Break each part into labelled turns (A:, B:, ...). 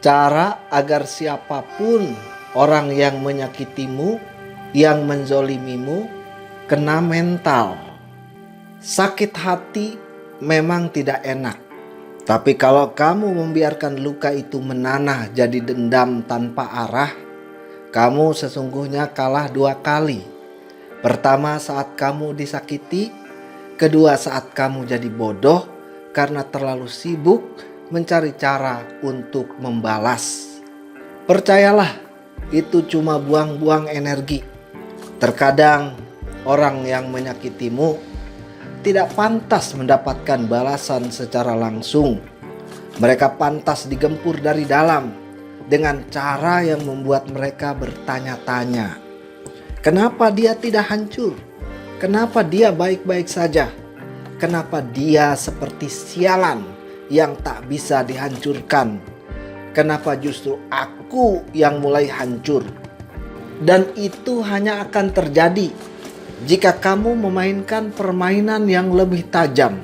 A: Cara agar siapapun orang yang menyakitimu, yang menzolimimu, kena mental. Sakit hati memang tidak enak. Tapi kalau kamu membiarkan luka itu menanah jadi dendam tanpa arah, kamu sesungguhnya kalah dua kali. Pertama saat kamu disakiti, kedua saat kamu jadi bodoh karena terlalu sibuk mencari cara untuk membalas. Percayalah, itu cuma buang-buang energi. Terkadang orang yang menyakitimu tidak pantas mendapatkan balasan secara langsung. Mereka pantas digempur dari dalam dengan cara yang membuat mereka bertanya-tanya. Kenapa dia tidak hancur? Kenapa dia baik-baik saja? Kenapa dia seperti sialan yang tak bisa dihancurkan? Kenapa justru aku yang mulai hancur? Dan itu hanya akan terjadi jika kamu memainkan permainan yang lebih tajam,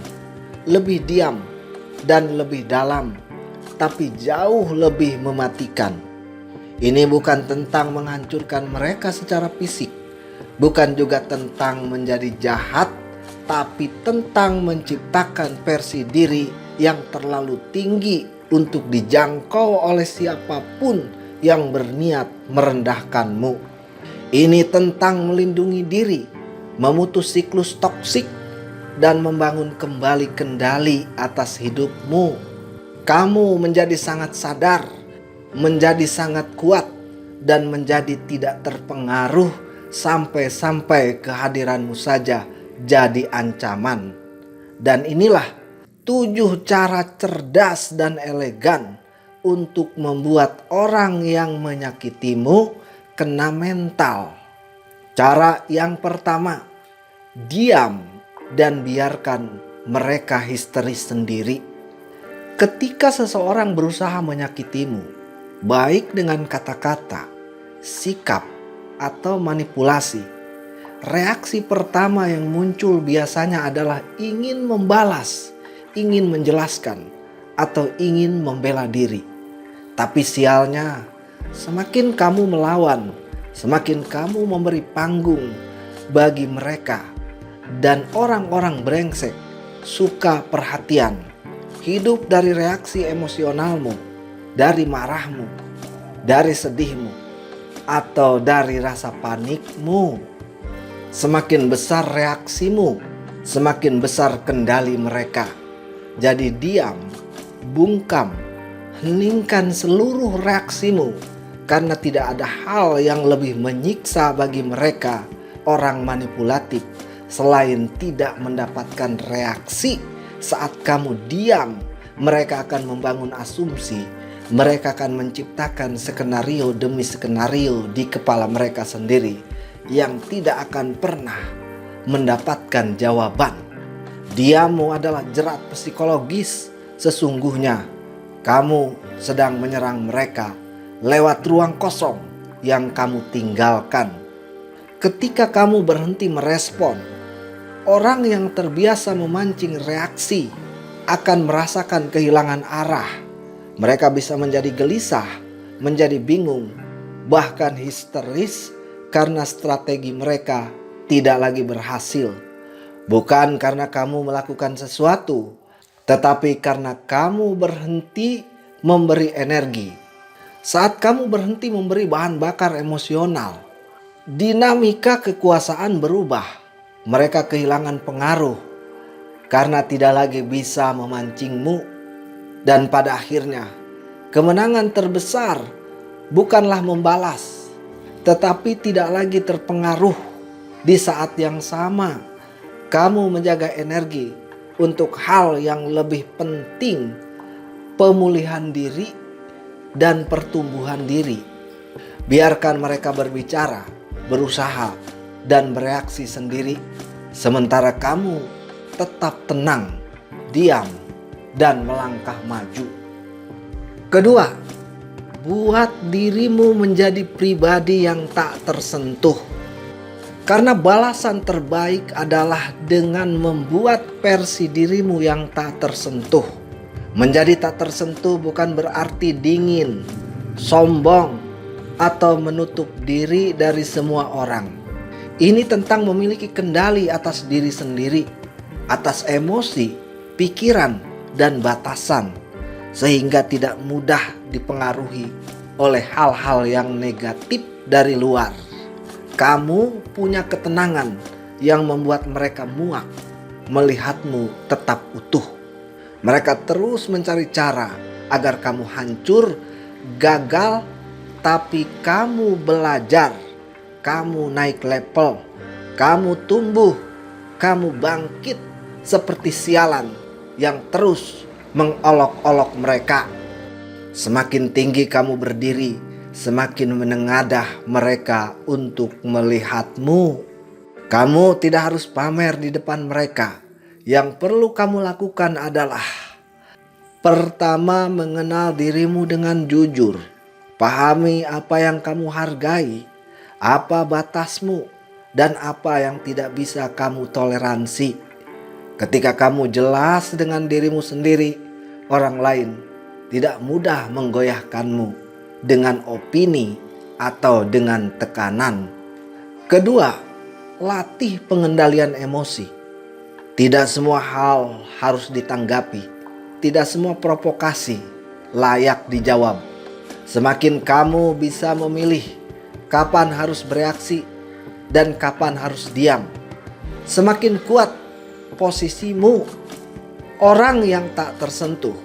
A: lebih diam, dan lebih dalam, tapi jauh lebih mematikan. Ini bukan tentang menghancurkan mereka secara fisik, bukan juga tentang menjadi jahat, tapi tentang menciptakan versi diri yang terlalu tinggi untuk dijangkau oleh siapapun yang berniat merendahkanmu. Ini tentang melindungi diri, memutus siklus toksik, dan membangun kembali kendali atas hidupmu. Kamu menjadi sangat sadar, menjadi sangat kuat, dan menjadi tidak terpengaruh sampai-sampai kehadiranmu saja jadi ancaman. Dan inilah 7 cara cerdas dan elegan untuk membuat orang yang menyakitimu kena mental. Cara yang pertama, diam dan biarkan mereka histeris sendiri. Ketika seseorang berusaha menyakitimu, baik dengan kata-kata, sikap, atau manipulasi, reaksi pertama yang muncul biasanya adalah ingin membalas, ingin menjelaskan, atau ingin membela diri. Tapi sialnya, semakin kamu melawan, semakin kamu memberi panggung bagi mereka. Dan orang-orang brengsek suka perhatian, hidup dari reaksi emosionalmu, dari marahmu, dari sedihmu, atau dari rasa panikmu. Semakin besar reaksimu, semakin besar kendali mereka. Jadi diam, bungkam, heningkan seluruh reaksimu, karena tidak ada hal yang lebih menyiksa bagi mereka, orang manipulatif, selain tidak mendapatkan reaksi. Saat kamu diam, mereka akan membangun asumsi, mereka akan menciptakan skenario demi skenario di kepala mereka sendiri yang tidak akan pernah mendapatkan jawaban. Diammu adalah jerat psikologis. Sesungguhnya kamu sedang menyerang mereka lewat ruang kosong yang kamu tinggalkan. Ketika kamu berhenti merespon, orang yang terbiasa memancing reaksi akan merasakan kehilangan arah. Mereka bisa menjadi gelisah, menjadi bingung, bahkan histeris karena strategi mereka tidak lagi berhasil. Bukan karena kamu melakukan sesuatu, tetapi karena kamu berhenti memberi energi. Saat kamu berhenti memberi bahan bakar emosional, dinamika kekuasaan berubah. Mereka kehilangan pengaruh karena tidak lagi bisa memancingmu. Dan pada akhirnya, kemenangan terbesar bukanlah membalas, tetapi tidak lagi terpengaruh. Di saat yang sama, kamu menjaga energi untuk hal yang lebih penting, pemulihan diri dan pertumbuhan diri. Biarkan mereka berbicara, berusaha, dan bereaksi sendiri, sementara kamu tetap tenang, diam, dan melangkah maju. Kedua, buat dirimu menjadi pribadi yang tak tersentuh. Karena balasan terbaik adalah dengan membuat versi dirimu yang tak tersentuh. Menjadi tak tersentuh bukan berarti dingin, sombong, atau menutup diri dari semua orang. Ini tentang memiliki kendali atas diri sendiri, atas emosi, pikiran, dan batasan, sehingga tidak mudah dipengaruhi oleh hal-hal yang negatif dari luar. Kamu punya ketenangan yang membuat mereka muak melihatmu tetap utuh. Mereka terus mencari cara agar kamu hancur, gagal, tapi kamu belajar, kamu naik level, kamu tumbuh, kamu bangkit seperti sialan yang terus mengolok-olok mereka. Semakin tinggi kamu berdiri, semakin menengadah mereka untuk melihatmu. Kamu tidak harus pamer di depan mereka. Yang perlu kamu lakukan adalah pertama, mengenal dirimu dengan jujur. Pahami apa yang kamu hargai, apa batasmu, dan apa yang tidak bisa kamu toleransi. Ketika kamu jelas dengan dirimu sendiri, orang lain tidak mudah menggoyahkanmu dengan opini atau dengan tekanan. Kedua, latih pengendalian emosi. Tidak semua hal harus ditanggapi. Tidak semua provokasi layak dijawab. Semakin kamu bisa memilih kapan harus bereaksi dan kapan harus diam, semakin kuat posisimu. Orang yang tak tersentuh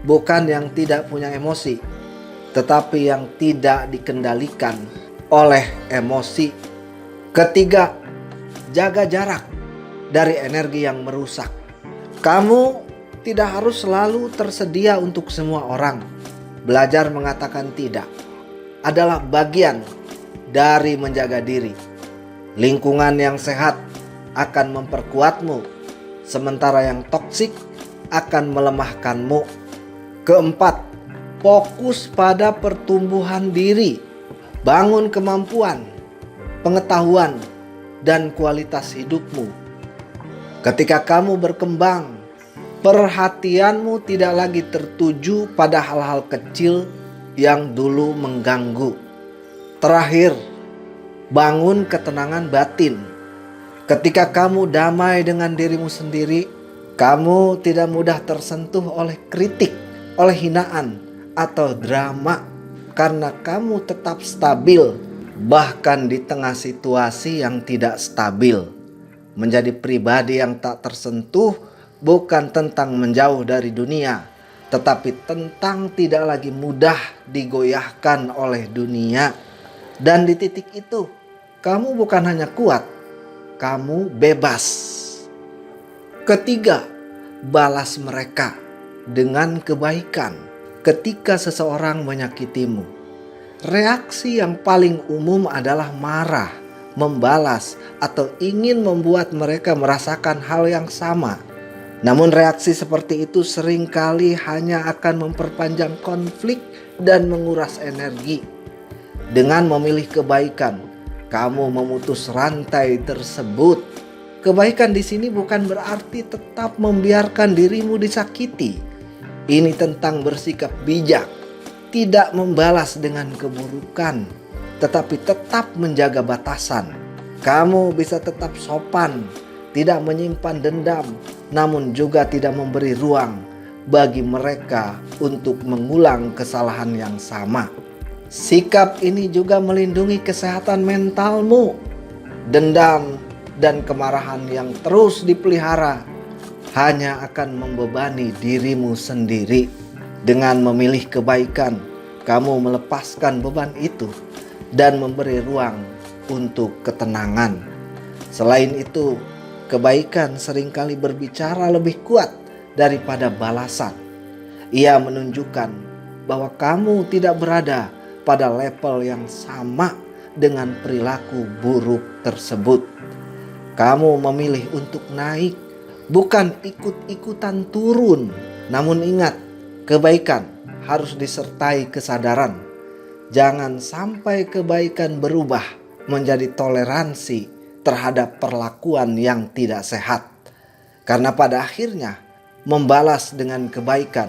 A: bukan yang tidak punya emosi, tetapi yang tidak dikendalikan oleh emosi. Ketiga, jaga jarak dari energi yang merusak. Kamu tidak harus selalu tersedia untuk semua orang. Belajar mengatakan tidak adalah bagian dari menjaga diri. Lingkungan yang sehat akan memperkuatmu, sementara yang toksik akan melemahkanmu. Keempat, fokus pada pertumbuhan diri. Bangun kemampuan, pengetahuan, dan kualitas hidupmu. Ketika kamu berkembang, perhatianmu tidak lagi tertuju pada hal-hal kecil yang dulu mengganggu. Terakhir, bangun ketenangan batin. Ketika kamu damai dengan dirimu sendiri, kamu tidak mudah tersentuh oleh kritik, oleh hinaan, atau drama, karena kamu tetap stabil, bahkan di tengah situasi yang tidak stabil. Menjadi pribadi yang tak tersentuh bukan tentang menjauh dari dunia, tetapi tentang tidak lagi mudah digoyahkan oleh dunia. Dan di titik itu, kamu bukan hanya kuat, kamu bebas. Ketiga, balas mereka dengan kebaikan ketika seseorang menyakitimu. Reaksi yang paling umum adalah marah, membalas, atau ingin membuat mereka merasakan hal yang sama. Namun reaksi seperti itu seringkali hanya akan memperpanjang konflik dan menguras energi. Dengan memilih kebaikan, kamu memutus rantai tersebut. Kebaikan di sini bukan berarti tetap membiarkan dirimu disakiti. Ini tentang bersikap bijak, tidak membalas dengan keburukan, tetapi tetap menjaga batasan. Kamu bisa tetap sopan, tidak menyimpan dendam, namun juga tidak memberi ruang bagi mereka untuk mengulang kesalahan yang sama. Sikap ini juga melindungi kesehatan mentalmu. Dendam dan kemarahan yang terus dipelihara hanya akan membebani dirimu sendiri. Dengan memilih kebaikan, kamu melepaskan beban itu dan memberi ruang untuk ketenangan. Selain itu, kebaikan seringkali berbicara lebih kuat daripada balasan. Ia menunjukkan bahwa kamu tidak berada pada level yang sama dengan perilaku buruk tersebut. Kamu memilih untuk naik, bukan ikut-ikutan turun. Namun ingat, kebaikan harus disertai kesadaran. Jangan sampai kebaikan berubah menjadi toleransi terhadap perlakuan yang tidak sehat. Karena pada akhirnya membalas dengan kebaikan.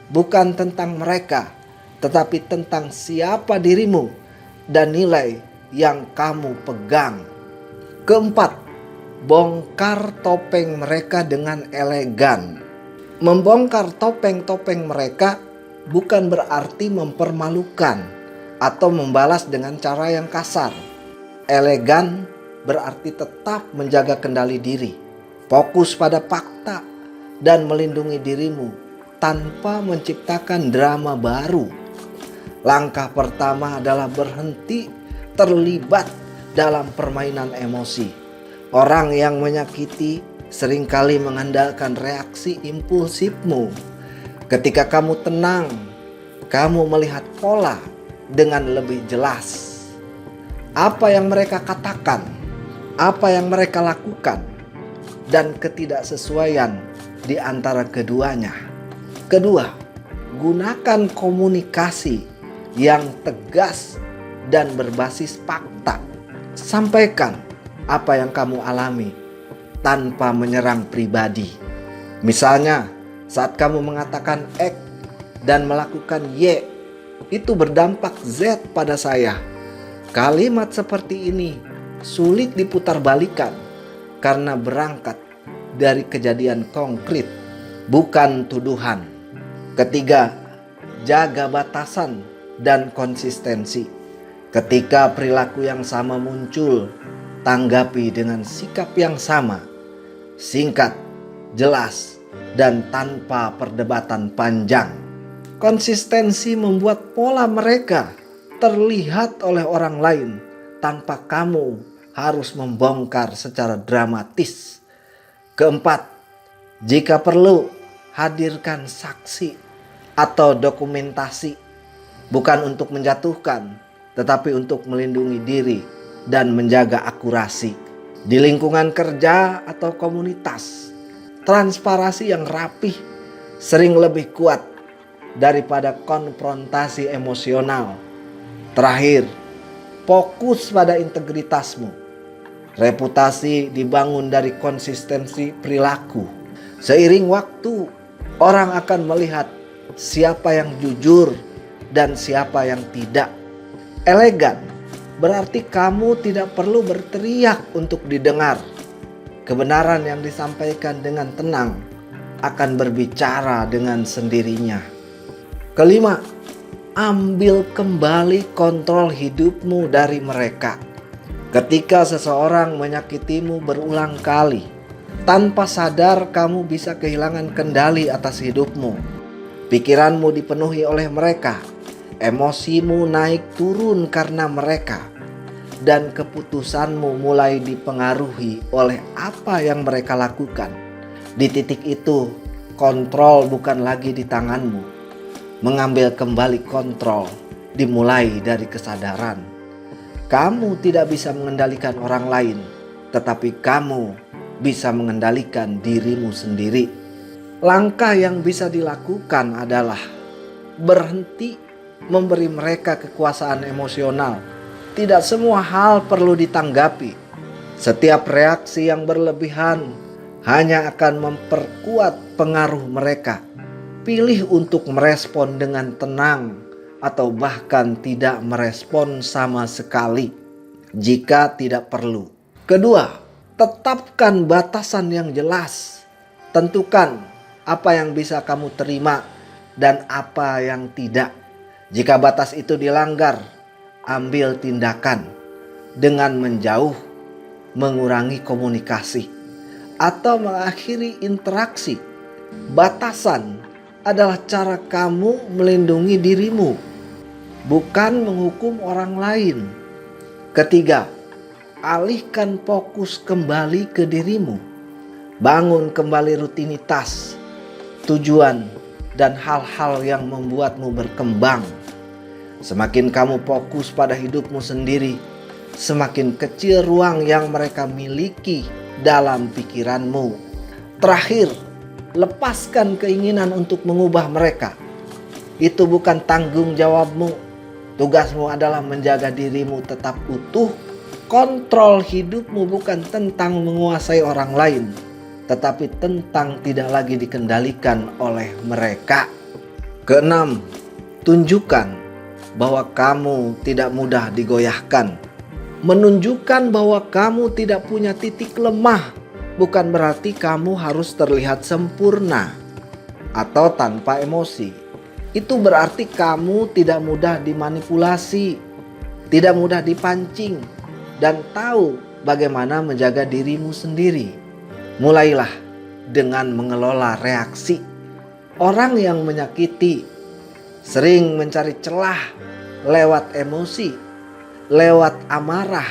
A: Bukan tentang mereka, tetapi tentang siapa dirimu dan nilai yang kamu pegang. Keempat, bongkar topeng mereka dengan elegan. Membongkar topeng-topeng mereka bukan berarti mempermalukan atau membalas dengan cara yang kasar. Elegan berarti tetap menjaga kendali diri, fokus pada fakta, dan melindungi dirimu tanpa menciptakan drama baru. Langkah pertama adalah berhenti terlibat dalam permainan emosi. Orang yang menyakiti seringkali mengandalkan reaksi impulsifmu. Ketika kamu tenang, kamu melihat pola dengan lebih jelas. Apa yang mereka katakan, apa yang mereka lakukan, dan ketidaksesuaian di antara keduanya. Kedua, gunakan komunikasi yang tegas dan berbasis fakta. Sampaikan apa yang kamu alami tanpa menyerang pribadi. Misalnya, saat kamu mengatakan X dan melakukan Y, itu berdampak Z pada saya. Kalimat seperti ini sulit diputarbalikan karena berangkat dari kejadian konkret, bukan tuduhan. Ketiga, jaga batasan dan konsistensi. Ketika perilaku yang sama muncul, tanggapi dengan sikap yang sama. Singkat, jelas, dan tanpa perdebatan panjang. Konsistensi membuat pola mereka terlihat oleh orang lain tanpa kamu harus membongkar secara dramatis. Keempat, jika perlu hadirkan saksi atau dokumentasi, bukan untuk menjatuhkan, tetapi untuk melindungi diri dan menjaga akurasi. Di lingkungan kerja atau komunitas, transparansi yang rapih sering lebih kuat daripada konfrontasi emosional. Terakhir, fokus pada integritasmu. Reputasi dibangun dari konsistensi perilaku. Seiring waktu, orang akan melihat siapa yang jujur dan siapa yang tidak. Elegan berarti kamu tidak perlu berteriak untuk didengar. Kebenaran yang disampaikan dengan tenang akan berbicara dengan sendirinya. Kelima, ambil kembali kontrol hidupmu dari mereka. Ketika seseorang menyakitimu berulang kali, tanpa sadar kamu bisa kehilangan kendali atas hidupmu. Pikiranmu dipenuhi oleh mereka, emosimu naik turun karena mereka, dan keputusanmu mulai dipengaruhi oleh apa yang mereka lakukan. Di titik itu, kontrol bukan lagi di tanganmu. Mengambil kembali kontrol dimulai dari kesadaran. Kamu tidak bisa mengendalikan orang lain, tetapi kamu bisa mengendalikan dirimu sendiri. Langkah yang bisa dilakukan adalah berhenti memberi mereka kekuasaan emosional. Tidak semua hal perlu ditanggapi. Setiap reaksi yang berlebihan hanya akan memperkuat pengaruh mereka. Pilih untuk merespon dengan tenang atau bahkan tidak merespon sama sekali jika tidak perlu. Kedua, tetapkan batasan yang jelas. Tentukan apa yang bisa kamu terima dan apa yang tidak. Jika batas itu dilanggar, ambil tindakan dengan menjauh, mengurangi komunikasi, atau mengakhiri interaksi. Batasan adalah cara kamu melindungi dirimu, bukan menghukum orang lain. Ketiga, alihkan fokus kembali ke dirimu. Bangun kembali rutinitas, tujuan, dan hal-hal yang membuatmu berkembang. Semakin kamu fokus pada hidupmu sendiri, semakin kecil ruang yang mereka miliki dalam pikiranmu. Terakhir, lepaskan keinginan untuk mengubah mereka. Itu bukan tanggung jawabmu. Tugasmu adalah menjaga dirimu tetap utuh. Kontrol hidupmu bukan tentang menguasai orang lain, tetapi tentang tidak lagi dikendalikan oleh mereka. Keenam, tunjukkan bahwa kamu tidak mudah digoyahkan. Menunjukkan bahwa kamu tidak punya titik lemah bukan berarti kamu harus terlihat sempurna atau tanpa emosi. Itu berarti kamu tidak mudah dimanipulasi, tidak mudah dipancing, dan tahu bagaimana menjaga dirimu sendiri. Mulailah dengan mengelola reaksi. Orang yang menyakiti sering mencari celah lewat emosi, lewat amarah,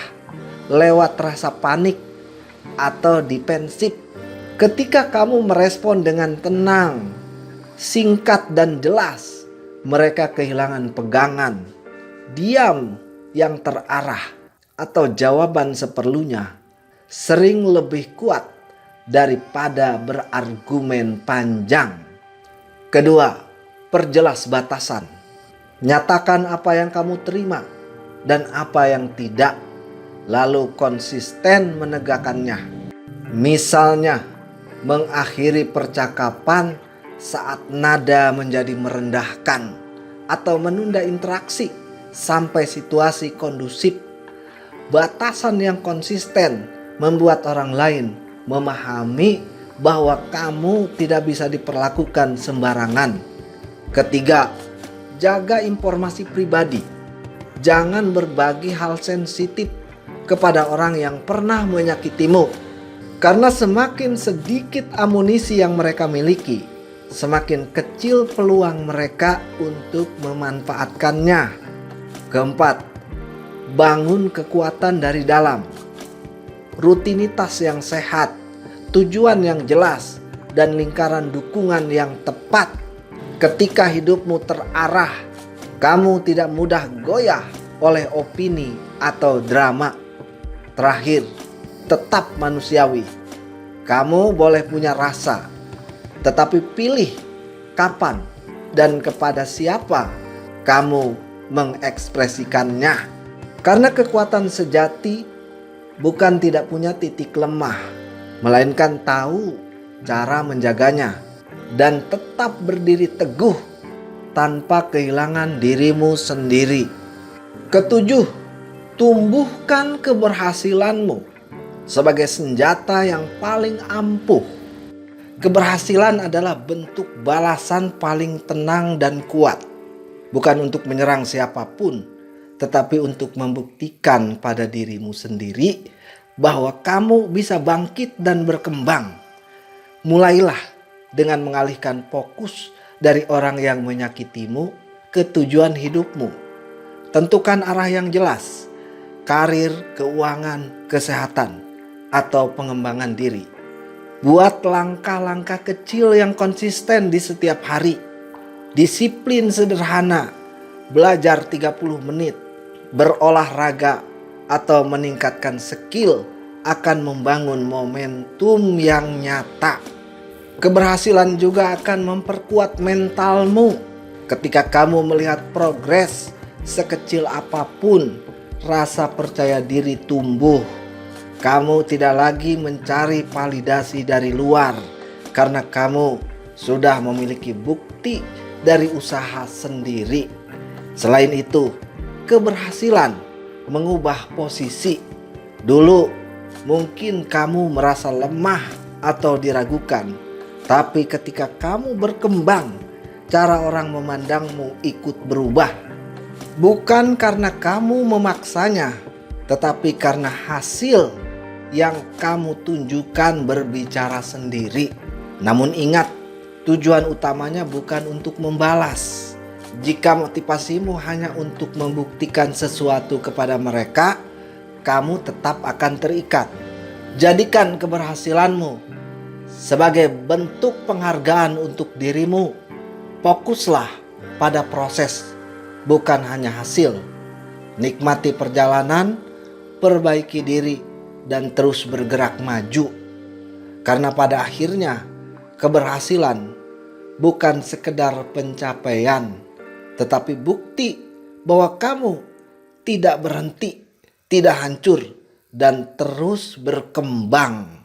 A: lewat rasa panik, atau defensif. Ketika kamu merespon dengan tenang, singkat dan jelas, mereka kehilangan pegangan. Diam yang terarah atau jawaban seperlunya sering lebih kuat daripada berargumen panjang. Kedua, perjelas batasan. Nyatakan apa yang kamu terima dan apa yang tidak, lalu konsisten menegakkannya. Misalnya, mengakhiri percakapan saat nada menjadi merendahkan atau menunda interaksi sampai situasi kondusif. Batasan yang konsisten membuat orang lain memahami bahwa kamu tidak bisa diperlakukan sembarangan. Ketiga, jaga informasi pribadi. Jangan berbagi hal sensitif kepada orang yang pernah menyakitimu. Karena semakin sedikit amunisi yang mereka miliki, semakin kecil peluang mereka untuk memanfaatkannya. Keempat, bangun kekuatan dari dalam. Rutinitas yang sehat, tujuan yang jelas, dan lingkaran dukungan yang tepat. Ketika hidupmu terarah, kamu tidak mudah goyah oleh opini atau drama. Terakhir, tetap manusiawi. Kamu boleh punya rasa, tetapi pilih kapan dan kepada siapa kamu mengekspresikannya. Karena kekuatan sejati bukan tidak punya titik lemah, melainkan tahu cara menjaganya dan tetap berdiri teguh tanpa kehilangan dirimu sendiri. Ketujuh, tumbuhkan keberhasilanmu sebagai senjata yang paling ampuh. Keberhasilan adalah bentuk balasan paling tenang dan kuat, bukan untuk menyerang siapapun, tetapi untuk membuktikan pada dirimu sendiri bahwa kamu bisa bangkit dan berkembang. Mulailah dengan mengalihkan fokus dari orang yang menyakitimu ke tujuan hidupmu. Tentukan arah yang jelas, karir, keuangan, kesehatan, atau pengembangan diri. Buat langkah-langkah kecil yang konsisten di setiap hari. Disiplin sederhana, belajar 30 menit, berolahraga, atau meningkatkan skill akan membangun momentum yang nyata. Keberhasilan juga akan memperkuat mentalmu. Ketika kamu melihat progres sekecil apapun, rasa percaya diri tumbuh. Kamu tidak lagi mencari validasi dari luar karena kamu sudah memiliki bukti dari usaha sendiri. Selain itu, keberhasilan mengubah posisi. Dulu mungkin kamu merasa lemah atau diragukan, tapi ketika kamu berkembang, cara orang memandangmu ikut berubah. Bukan karena kamu memaksanya, tetapi karena hasil yang kamu tunjukkan berbicara sendiri. Namun ingat, tujuan utamanya bukan untuk membalas. Jika motivasimu hanya untuk membuktikan sesuatu kepada mereka, kamu tetap akan terikat. Jadikan keberhasilanmu sebagai bentuk penghargaan untuk dirimu. Fokuslah pada proses, bukan hanya hasil. Nikmati perjalanan, perbaiki diri, dan terus bergerak maju. Karena pada akhirnya, keberhasilan bukan sekedar pencapaian, tetapi bukti bahwa kamu tidak berhenti, tidak hancur, dan terus berkembang.